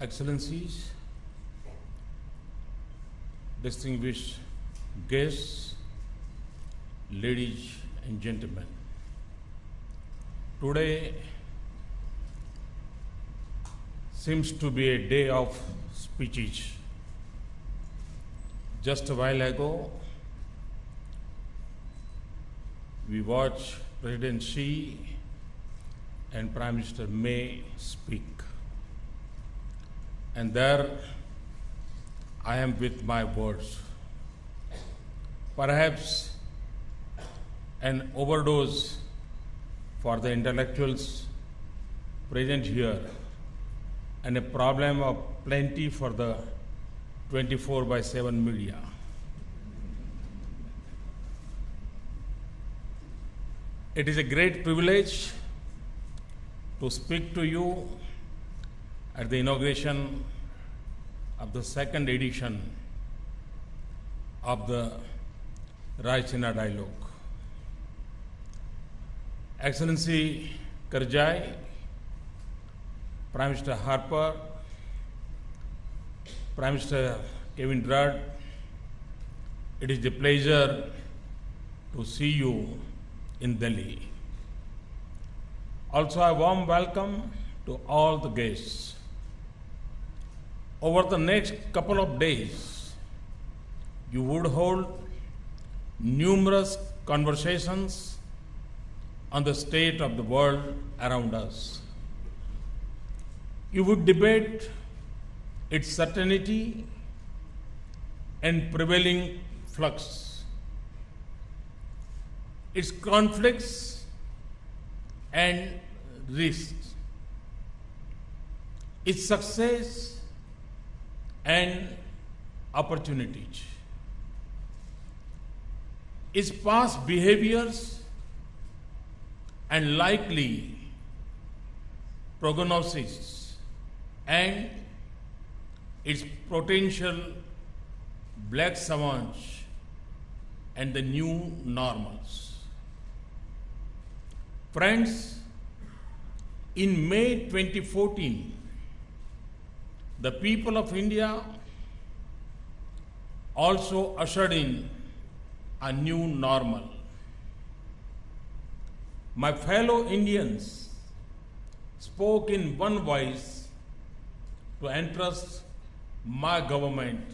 Excellencies, distinguished guests, ladies and gentlemen, today seems to be a day of speeches. Just a while ago, we watched President Xi and Prime Minister May speak. And there I am with my words. Perhaps an overdose for the intellectuals present here and a problem of plenty for the 24/7 media. It is a great privilege to speak to you at the inauguration of the second edition of the Raisina dialogue. Excellency Karzai, Prime Minister Harper, Prime Minister Kevin Rudd, it is a pleasure to see you in Delhi. Also, a warm welcome to all the guests. Over the next couple of days, you would hold numerous conversations on the state of the world around us. You would debate its certainty and prevailing flux, its conflicts and risks, its success and opportunities, its past behaviors and likely prognosis, and its potential black swans and the new normals. Friends, in May 2014, the people of India also ushered in a new normal. My fellow Indians spoke in one voice to entrust my government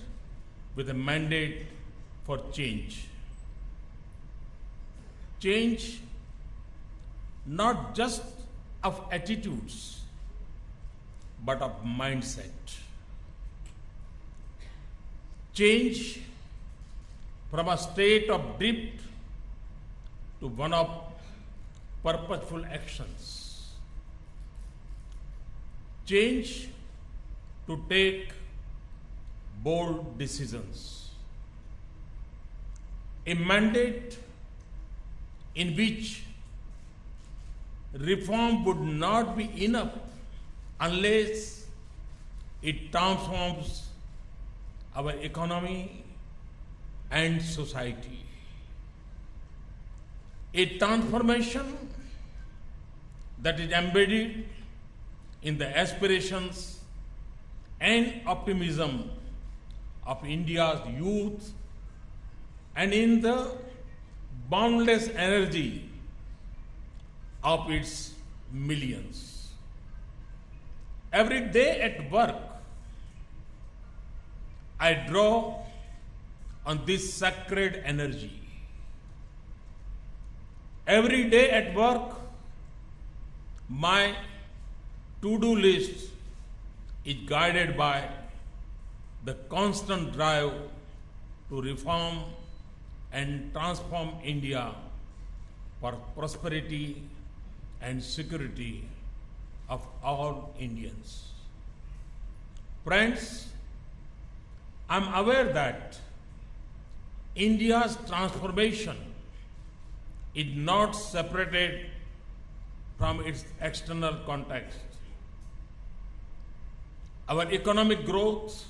with a mandate for change. Change not just of attitudes, but of mindset. Change from a state of drift to one of purposeful actions. Change to take bold decisions. A mandate in which reform would not be enough unless it transforms our economy and society. A transformation that is embedded in the aspirations and optimism of India's youth and in the boundless energy of its millions. Every day at work, I draw on this sacred energy. Every day at work, my to-do list is guided by the constant drive to reform and transform India for prosperity and security of all Indians. Friends, I am aware that India's transformation is not separated from its external context. Our economic growth,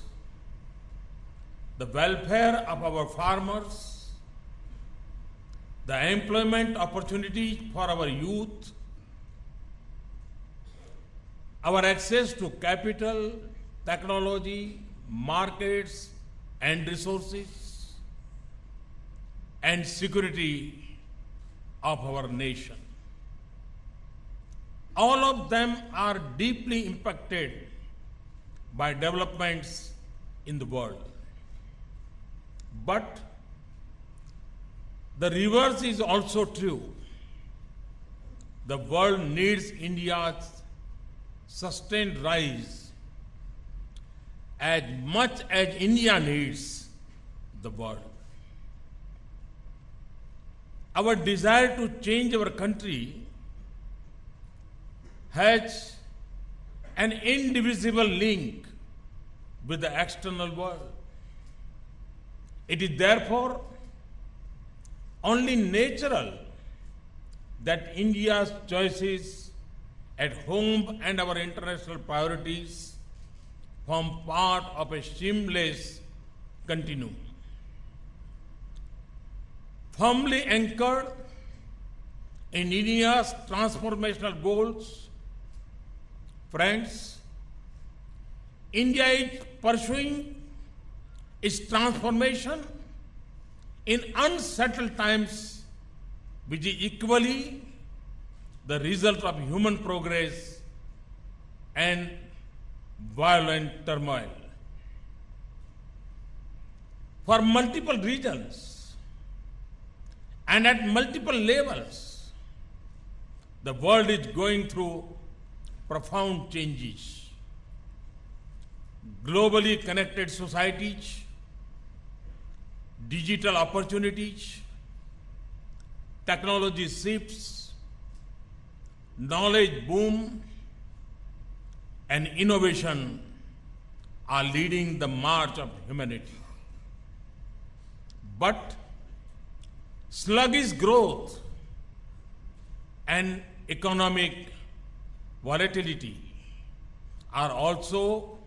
the welfare of our farmers, the employment opportunities for our youth, our access to capital, technology, markets and resources, and security of our nation. All of them are deeply impacted by developments in the world. But the reverse is also true. The world needs India's sustained rise as much as India needs the world. Our desire to change our country has an indivisible link with the external world. It is therefore only natural that India's choices at home and our international priorities form part of a seamless continuum. Firmly anchored in India's transformational goals, friends, India is pursuing its transformation in unsettled times, which is equally the result of human progress and violent turmoil. For multiple reasons and at multiple levels, the world is going through profound changes. Globally connected societies, digital opportunities, technology shifts, knowledge boom, and innovation are leading the march of humanity. But sluggish growth and economic volatility are also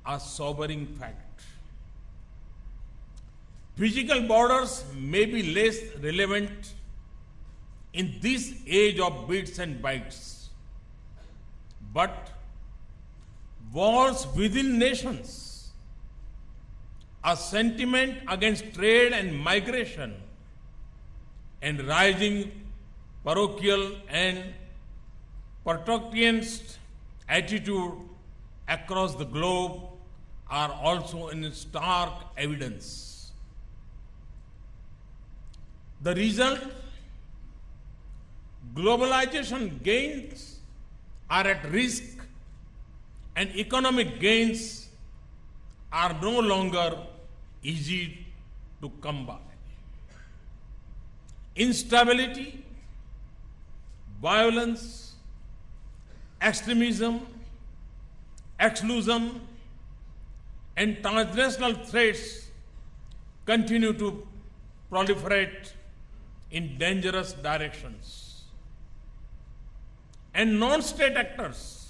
a sobering fact. Physical borders may be less relevant in this age of bits and bytes, but wars within nations, a sentiment against trade and migration, and rising parochial and protectionist attitude across the globe are also in stark evidence. The result, globalization gains are at risk and economic gains are no longer easy to come by. Instability, violence, extremism, exclusion, and transnational threats continue to proliferate in dangerous directions. And non-state actors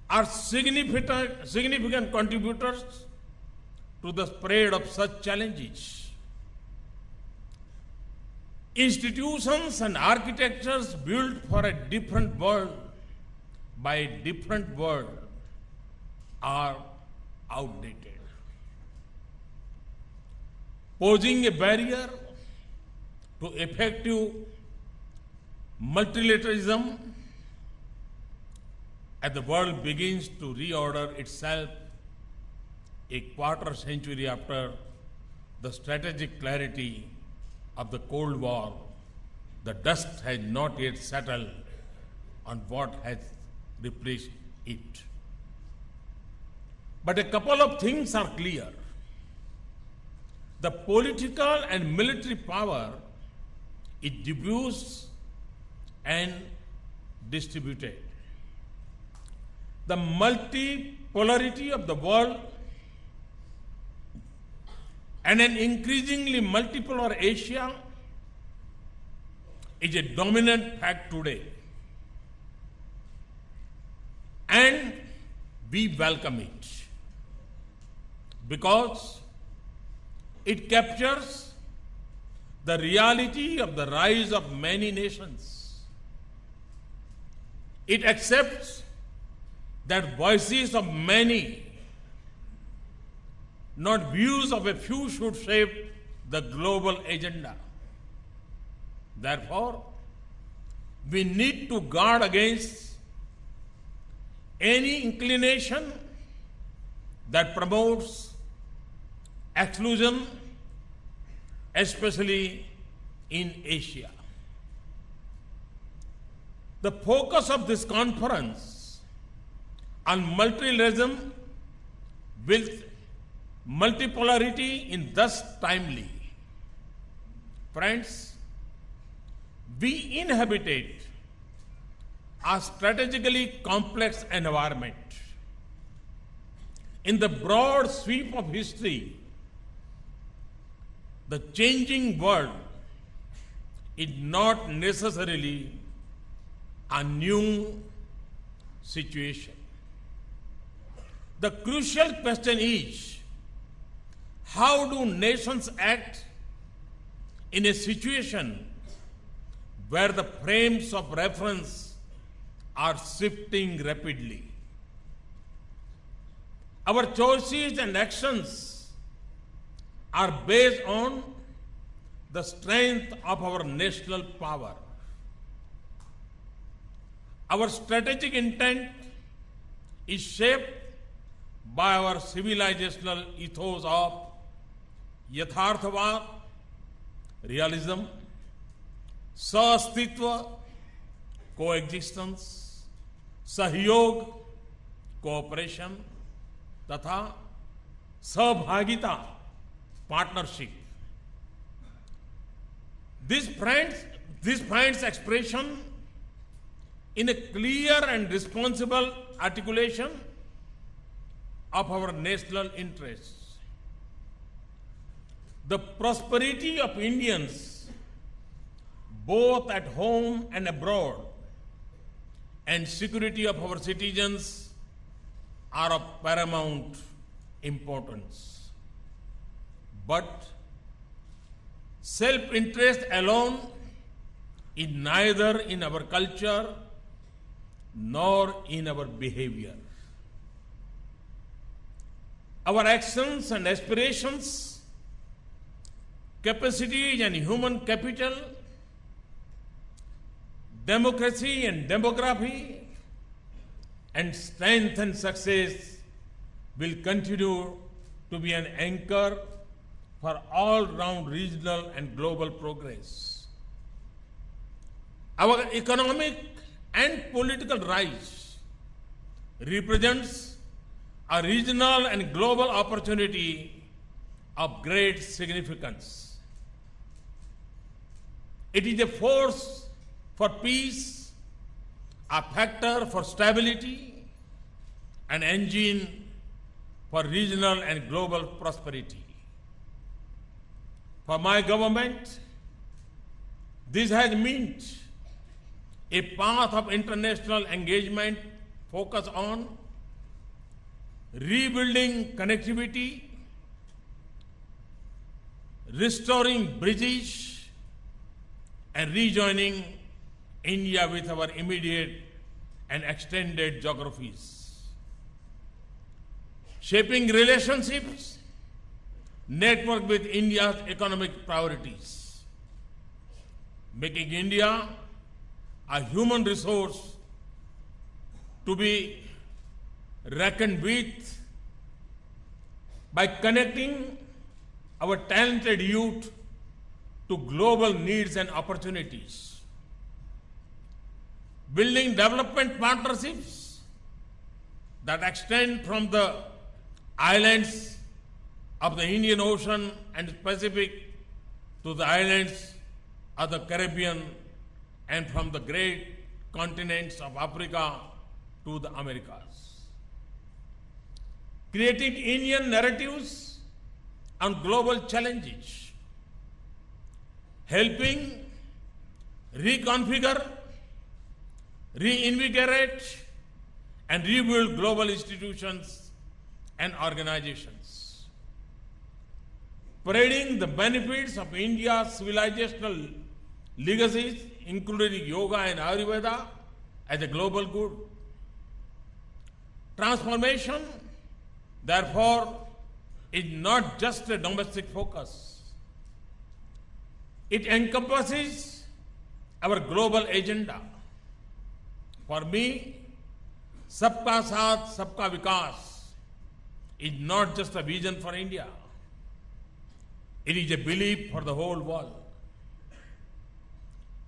are significant contributors to the spread of such challenges. Institutions and architectures built for a different world by a different world are outdated, posing a barrier to effective multilateralism as the world begins to reorder itself a quarter century after the strategic clarity of the Cold War. The dust has not yet settled on what has replaced it. But a couple of things are clear. The political and military power is diffuse and distributed. The multipolarity of the world and an increasingly multipolar Asia is a dominant fact today. And we welcome it because it captures the reality of the rise of many nations. It accepts that voices of many, not views of a few, should shape the global agenda. Therefore, we need to guard against any inclination that promotes exclusion, especially in Asia. The focus of this conference on multilateralism with multipolarity is thus timely. Friends, we inhabited a strategically complex environment. In the broad sweep of history, the changing world is not necessarily a new situation. The crucial question is, how do nations act in a situation where the frames of reference are shifting rapidly? Our choices and actions are based on the strength of our national power. Our strategic intent is shaped by our civilizational ethos of yatharthavad, realism, sastitva, coexistence, sahyog, cooperation, तथा सहभागिता, partnership. This finds expression in a clear and responsible articulation of our national interests. The prosperity of Indians, both at home and abroad, and security of our citizens are of paramount importance. But self-interest alone is neither in our culture nor in our behavior. Our actions and aspirations, capacities and human capital, democracy and demography, and strength and success will continue to be an anchor for all-round regional and global progress. Our economic and political rise represents a regional and global opportunity of great significance. It is a force for peace, a factor for stability, an engine for regional and global prosperity. For my government, this has meant a path of international engagement focused on rebuilding connectivity, restoring bridges, and rejoining India with our immediate and extended geographies. Shaping relationships, network with India's economic priorities. Making India a human resource to be reckoned with by connecting our talented youth to global needs and opportunities. Building development partnerships that extend from the islands of the Indian Ocean and Pacific to the islands of the Caribbean and from the great continents of Africa to the Americas. Creating Indian narratives on global challenges, helping reconfigure, reinvigorate, and rebuild global institutions and organizations. Parading the benefits of India's civilizational legacies, including yoga and Ayurveda, as a global good. Transformation, therefore, is not just a domestic focus. It encompasses our global agenda. For me, Sabka Saath, Sabka Vikas is not just a vision for India. It is a belief for the whole world.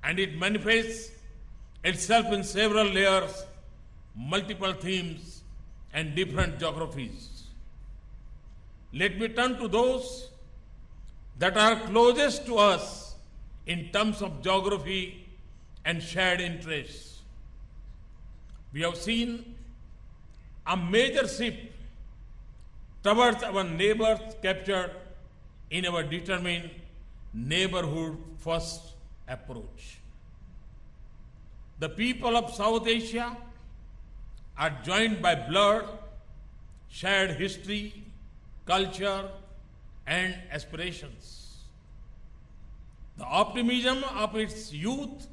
And it manifests itself in several layers, multiple themes, and different geographies. Let me turn to those that are closest to us in terms of geography and shared interests. We have seen a major shift towards our neighbors captured in our determined neighborhood first approach. The people of South Asia are joined by blood, shared history, culture, and aspirations. The optimism of its youth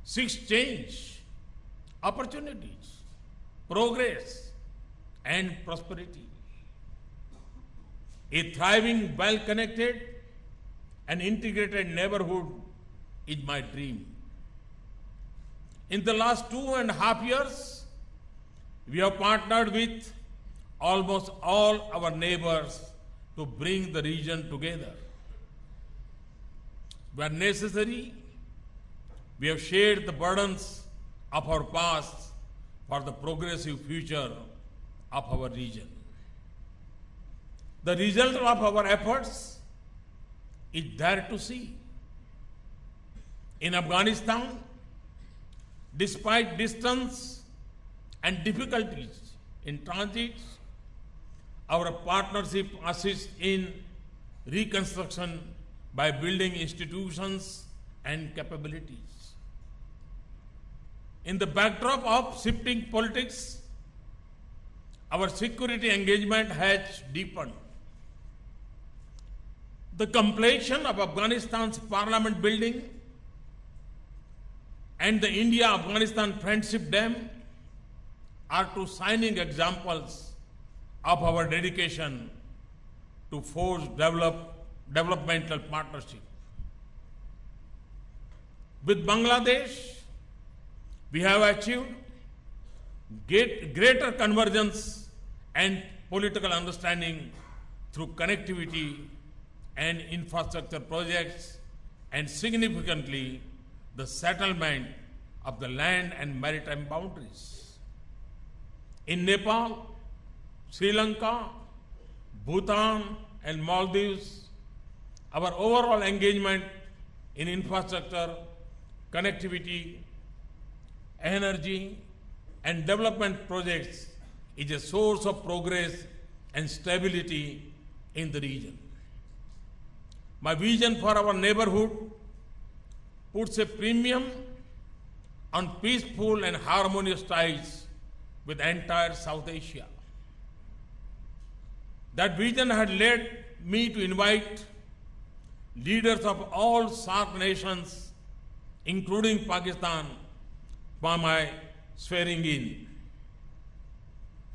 seeks change, opportunities, progress, and prosperity. A thriving, well-connected, and integrated neighborhood is my dream. In the last 2.5 years, we have partnered with almost all our neighbors to bring the region together. Where necessary, we have shared the burdens of our past for the progressive future of our region. The result of our efforts is there to see. In Afghanistan, despite distance and difficulties in transit, our partnership assists in reconstruction by building institutions and capabilities. In the backdrop of shifting politics, our security engagement has deepened. The completion of Afghanistan's parliament building and the India-Afghanistan Friendship Dam are two shining examples of our dedication to forge developmental partnership. With Bangladesh, we have achieved greater convergence and political understanding through connectivity and infrastructure projects, and significantly the settlement of the land and maritime boundaries. In Nepal, Sri Lanka, Bhutan, and Maldives, our overall engagement in infrastructure, connectivity, energy, and development projects is a source of progress and stability in the region. My vision for our neighborhood puts a premium on peaceful and harmonious ties with entire South Asia. That vision had led me to invite leaders of all SAARC nations, including Pakistan, for my swearing in.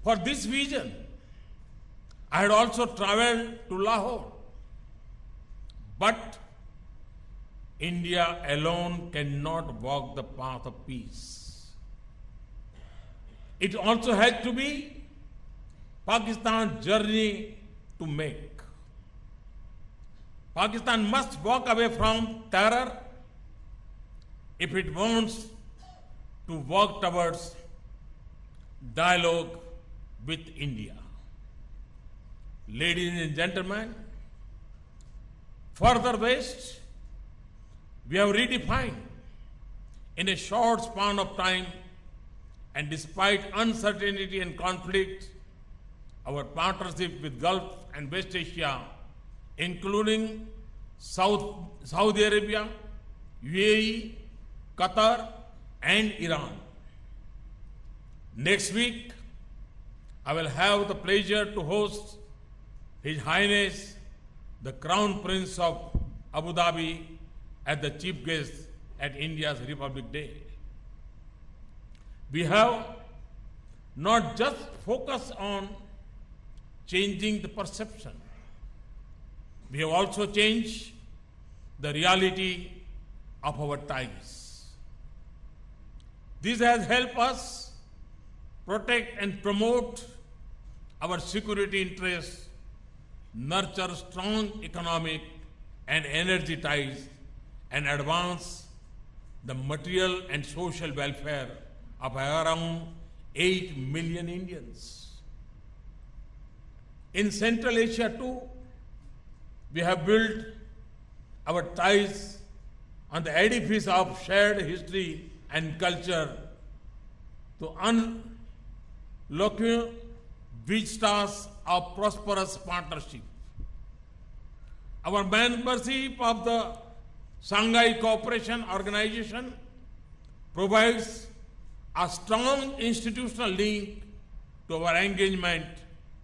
For this vision, I had also traveled to Lahore. But India alone cannot walk the path of peace. It also has to be Pakistan's journey to make. Pakistan must walk away from terror if it wants to work towards dialogue with India. Ladies and gentlemen, further west, we have redefined in a short span of time, and despite uncertainty and conflict, our partnership with Gulf and West Asia, including Saudi Arabia, UAE, Qatar, and Iran. Next week, I will have the pleasure to host His Highness the Crown Prince of Abu Dhabi as the chief guest at India's Republic Day. We have not just focus on changing the perception. We have also changed the reality of our ties. This has helped us protect and promote our security interests, nurture strong economic and energy ties, and advance the material and social welfare of around 8 million Indians. In Central Asia too, we have built our ties on the edifice of shared history and culture to unlock vistas of prosperous partnership. Our membership of the Shanghai Cooperation Organization provides a strong institutional link to our engagement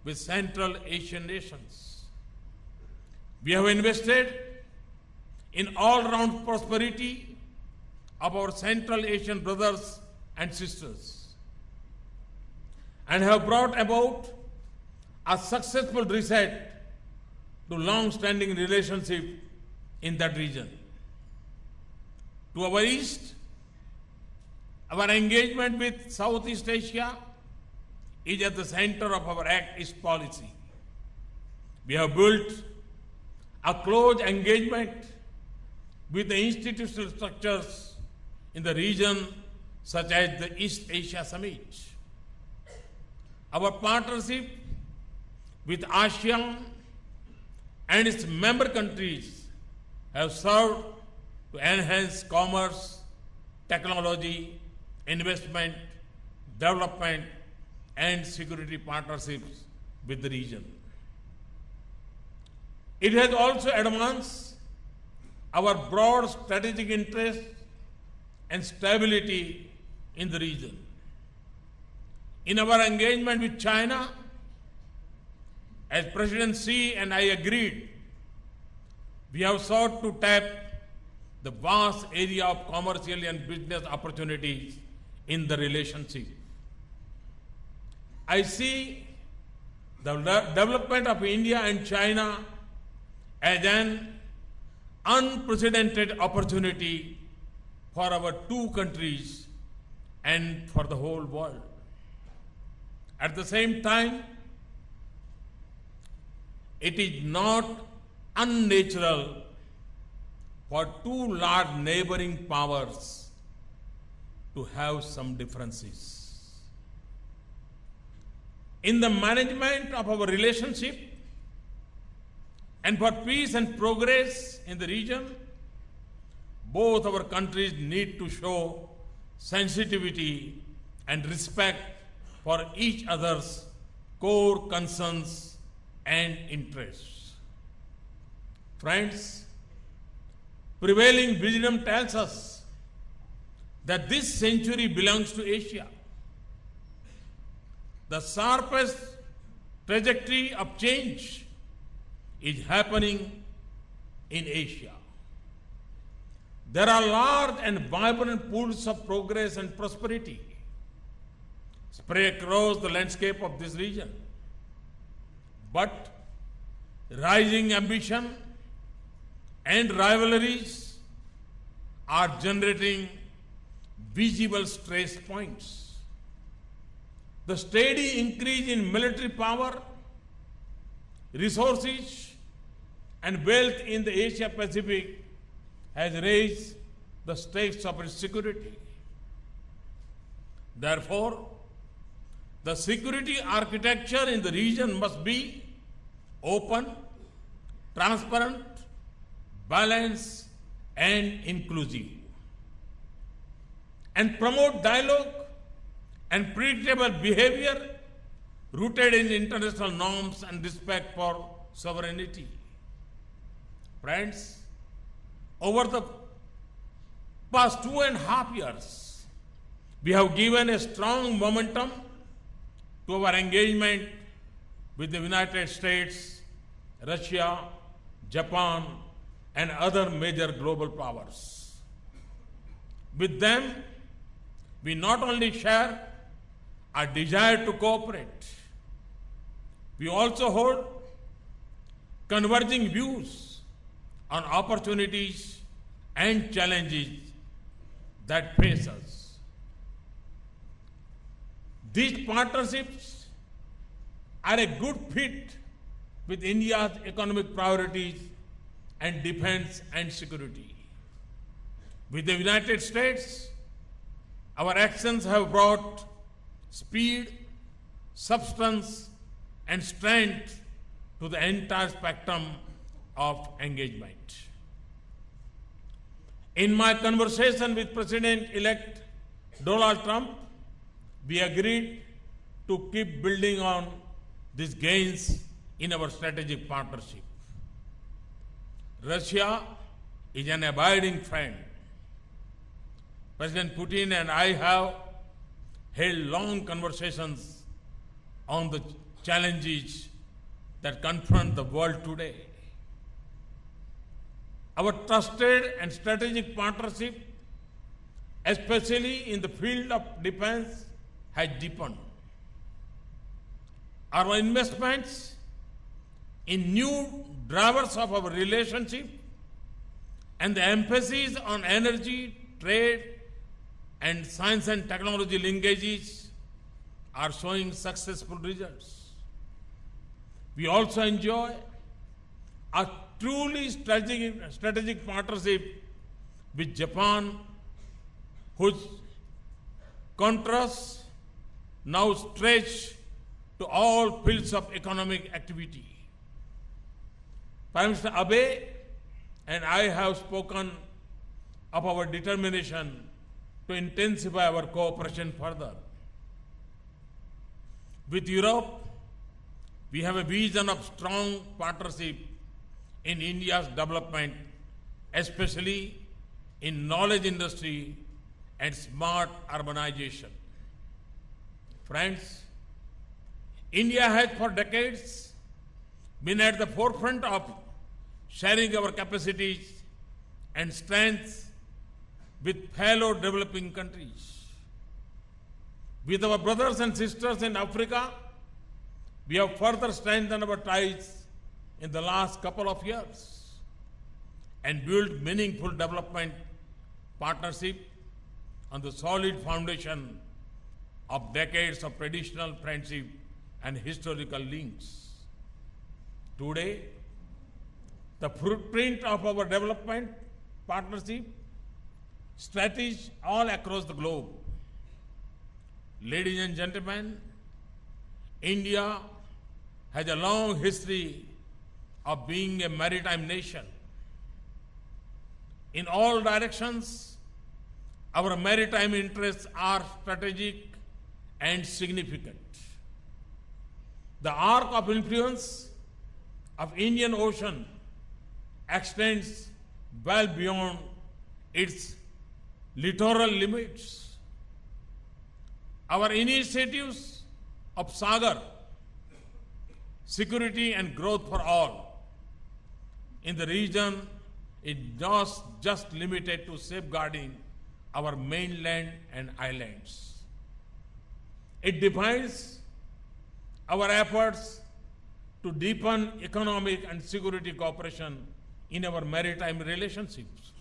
with Central Asian nations. We have invested in all-round prosperity of our Central Asian brothers and sisters and have brought about a successful reset to long-standing relationship in that region. To our east, our engagement with Southeast Asia is at the center of our Act East policy. We have built a close engagement with the institutional structures in the region, such as the East Asia Summit. Our partnership with ASEAN and its member countries have served to enhance commerce, technology, investment, development, and security partnerships with the region. It has also advanced our broad strategic interest and stability in the region. In our engagement with China, as President Xi and I agreed, we have sought to tap the vast area of commercial and business opportunities in the relationship. I see the development of India and China as an unprecedented opportunity for our two countries and for the whole world. At the same time, it is not unnatural for two large neighboring powers to have some differences. In the management of our relationship and for peace and progress in the region, both our countries need to show sensitivity and respect for each other's core concerns and interests. Friends, prevailing wisdom tells us that this century belongs to Asia. The sharpest trajectory of change is happening in Asia. There are large and vibrant pools of progress and prosperity spread across the landscape of this region. But rising ambition and rivalries are generating visible stress points. The steady increase in military power, resources, and wealth in the Asia Pacific has raised the stakes of its security. Therefore, the security architecture in the region must be open, transparent, balanced, and inclusive, and promote dialogue and predictable behavior rooted in international norms and respect for sovereignty. Friends, over the past 2.5 years, we have given a strong momentum to our engagement with the United States, Russia, Japan, and other major global powers. With them, we not only share our desire to cooperate. We also hold converging views on opportunities and challenges that face us. These partnerships are a good fit with India's economic priorities and defense and security. With the United States, our actions have brought speed, substance, and strength to the entire spectrum of engagement. In my conversation with President-elect Donald Trump, we agreed to keep building on these gains in our strategic partnership. Russia is an abiding friend. President Putin and I have held long conversations on the challenges that confront the world today. Our trusted and strategic partnership, especially in the field of defense, has deepened. Our investments in new drivers of our relationship and the emphasis on energy, trade, and science and technology linkages are showing successful results. We also enjoy a truly strategic partnership with Japan, whose contrasts now stretch to all fields of economic activity. Prime Minister Abe and I have spoken of our determination to intensify our cooperation further. With Europe, we have a vision of strong partnership in India's development, especially in knowledge industry and smart urbanization. Friends, India has for decades been at the forefront of sharing our capacities and strengths with fellow developing countries. With our brothers and sisters in Africa, we have further strengthened our ties in the last couple of years and built meaningful development partnership on the solid foundation of decades of traditional friendship and historical links. Today, the footprint of our development partnership stretches all across the globe. Ladies and gentlemen, India has a long history of being a maritime nation. In all directions, our maritime interests are strategic and significant. The arc of influence of Indian Ocean extends well beyond its littoral limits. Our initiatives of Sagar, security and growth for all, in the region is not just limited to safeguarding our mainland and islands. It defines our efforts to deepen economic and security cooperation in our maritime relationships.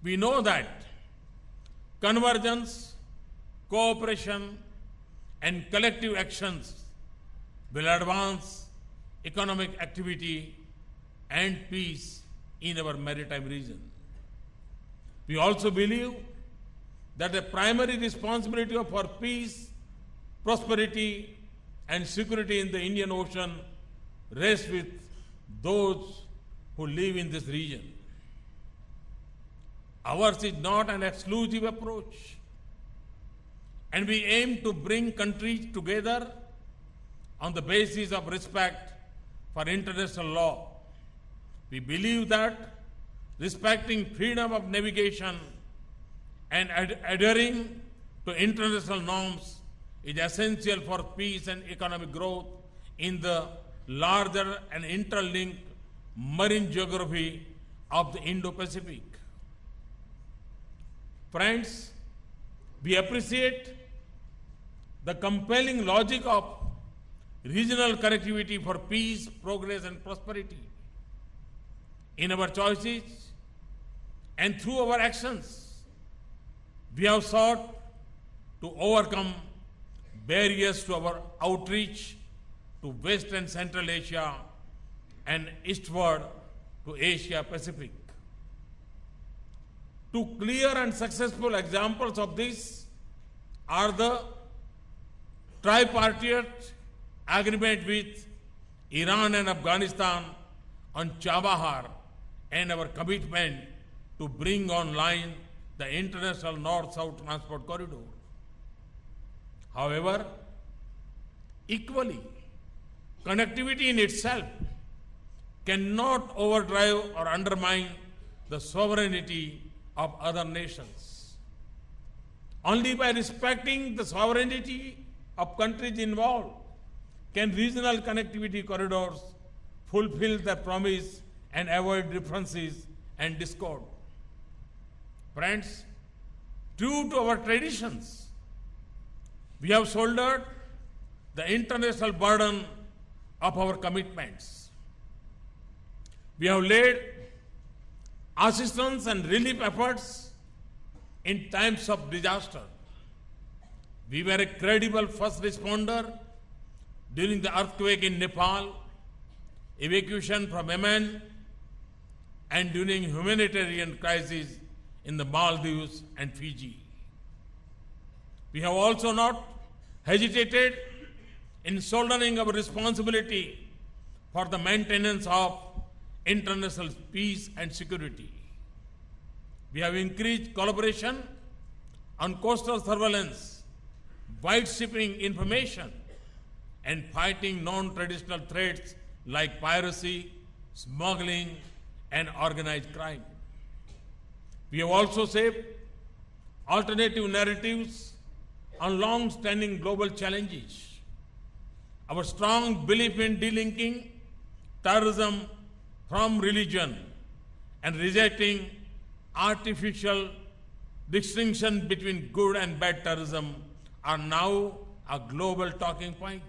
We know that convergence, cooperation, and collective actions will advance economic activity and peace in our maritime region. We also believe that the primary responsibility for peace, prosperity, and security in the Indian Ocean rests with those who live in this region. Ours is not an exclusive approach, and we aim to bring countries together on the basis of respect for international law. We believe that respecting freedom of navigation and adhering to international norms is essential for peace and economic growth in the larger and interlinked marine geography of the Indo-Pacific. Friends, we appreciate the compelling logic of regional connectivity for peace, progress, and prosperity. In our choices and through our actions, we have sought to overcome barriers to our outreach to West and Central Asia and eastward to Asia Pacific. Two clear and successful examples of this are the tripartite agreement with Iran and Afghanistan on Chabahar and our commitment to bring online the international North-South transport corridor. However, equally, connectivity in itself cannot overdrive or undermine the sovereignty of other nations. Only by respecting the sovereignty of countries involved can regional connectivity corridors fulfill their promise and avoid differences and discord. Friends, true to our traditions, we have shouldered the international burden of our commitments. We have led assistance and relief efforts in times of disaster. We were a credible first responder during the earthquake in Nepal, evacuation from Yemen, and during humanitarian crisis in the Maldives and Fiji. We have also not hesitated in shouldering our responsibility for the maintenance of international peace and security. We have increased collaboration on coastal surveillance, wide-shipping information, and fighting non-traditional threats like piracy, smuggling, and organized crime. We have also shaped alternative narratives on long-standing global challenges. Our strong belief in delinking terrorism from religion and rejecting artificial distinction between good and bad terrorism are now a global talking point.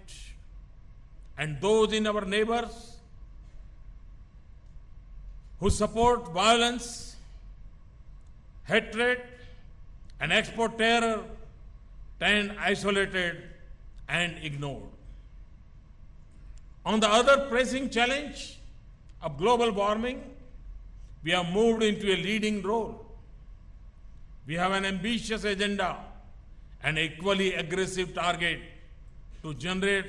And those in our neighbors who support violence, hatred, and export terror stand isolated and ignored. On the other pressing challenge of global warming, we have moved into a leading role. We have an ambitious agenda and equally aggressive target to generate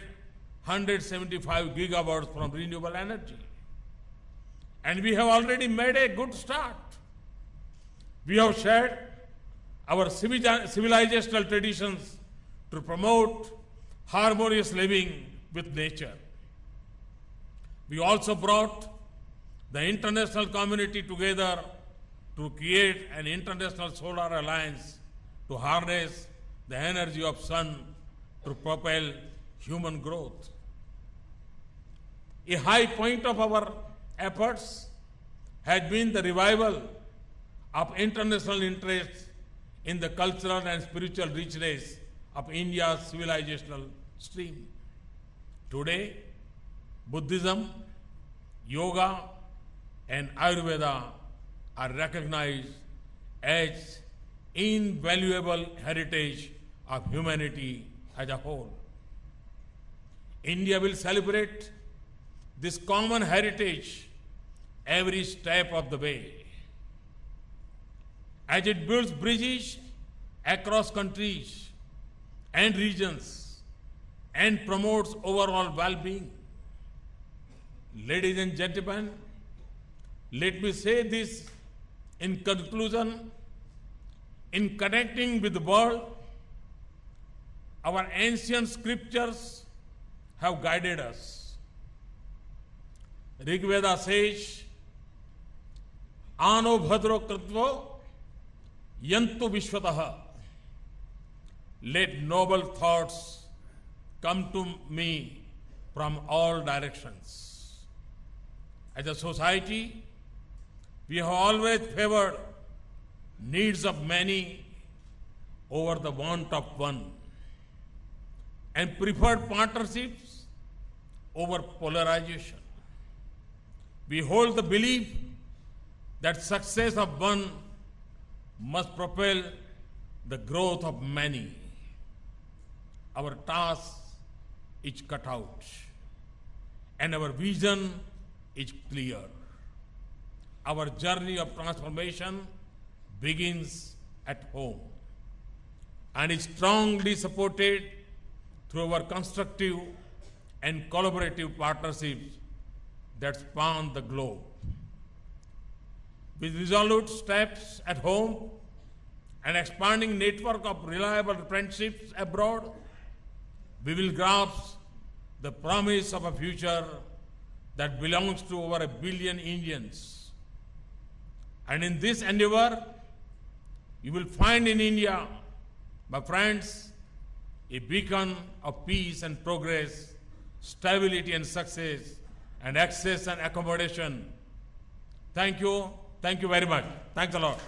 175 gigawatts from renewable energy. And we have already made a good start. We have shared our civilizational traditions to promote harmonious living with nature. We also brought the international community together to create an international solar alliance to harness the energy of sun to propel human growth. A high point of our efforts has been the revival of international interest in the cultural and spiritual richness of India's civilizational stream. Today, Buddhism, Yoga, and Ayurveda are recognized as invaluable heritage of humanity as a whole. India will celebrate this common heritage every step of the way as it builds bridges across countries and regions and promotes overall well-being. Ladies and gentlemen, let me say this in conclusion. In connecting with the world, our ancient scriptures have guided us. Rig Veda says, Ano bhadro kritvo yantu vishwataha. Let noble thoughts come to me from all directions. As a society, we have always favored needs of many over the want of one. and preferred partnerships over polarization. We hold the belief that success of one must propel the growth of many. Our task is cut out and our vision is clear. Our journey of transformation begins at home and is strongly supported through our constructive and collaborative partnerships that span the globe. With resolute steps at home and expanding network of reliable friendships abroad, we will grasp the promise of a future that belongs to over 1 billion Indians. And in this endeavor, you will find in India, my friends, a beacon of peace and progress, stability and success, and access and accommodation. Thank you. Thank you very much. Thanks a lot.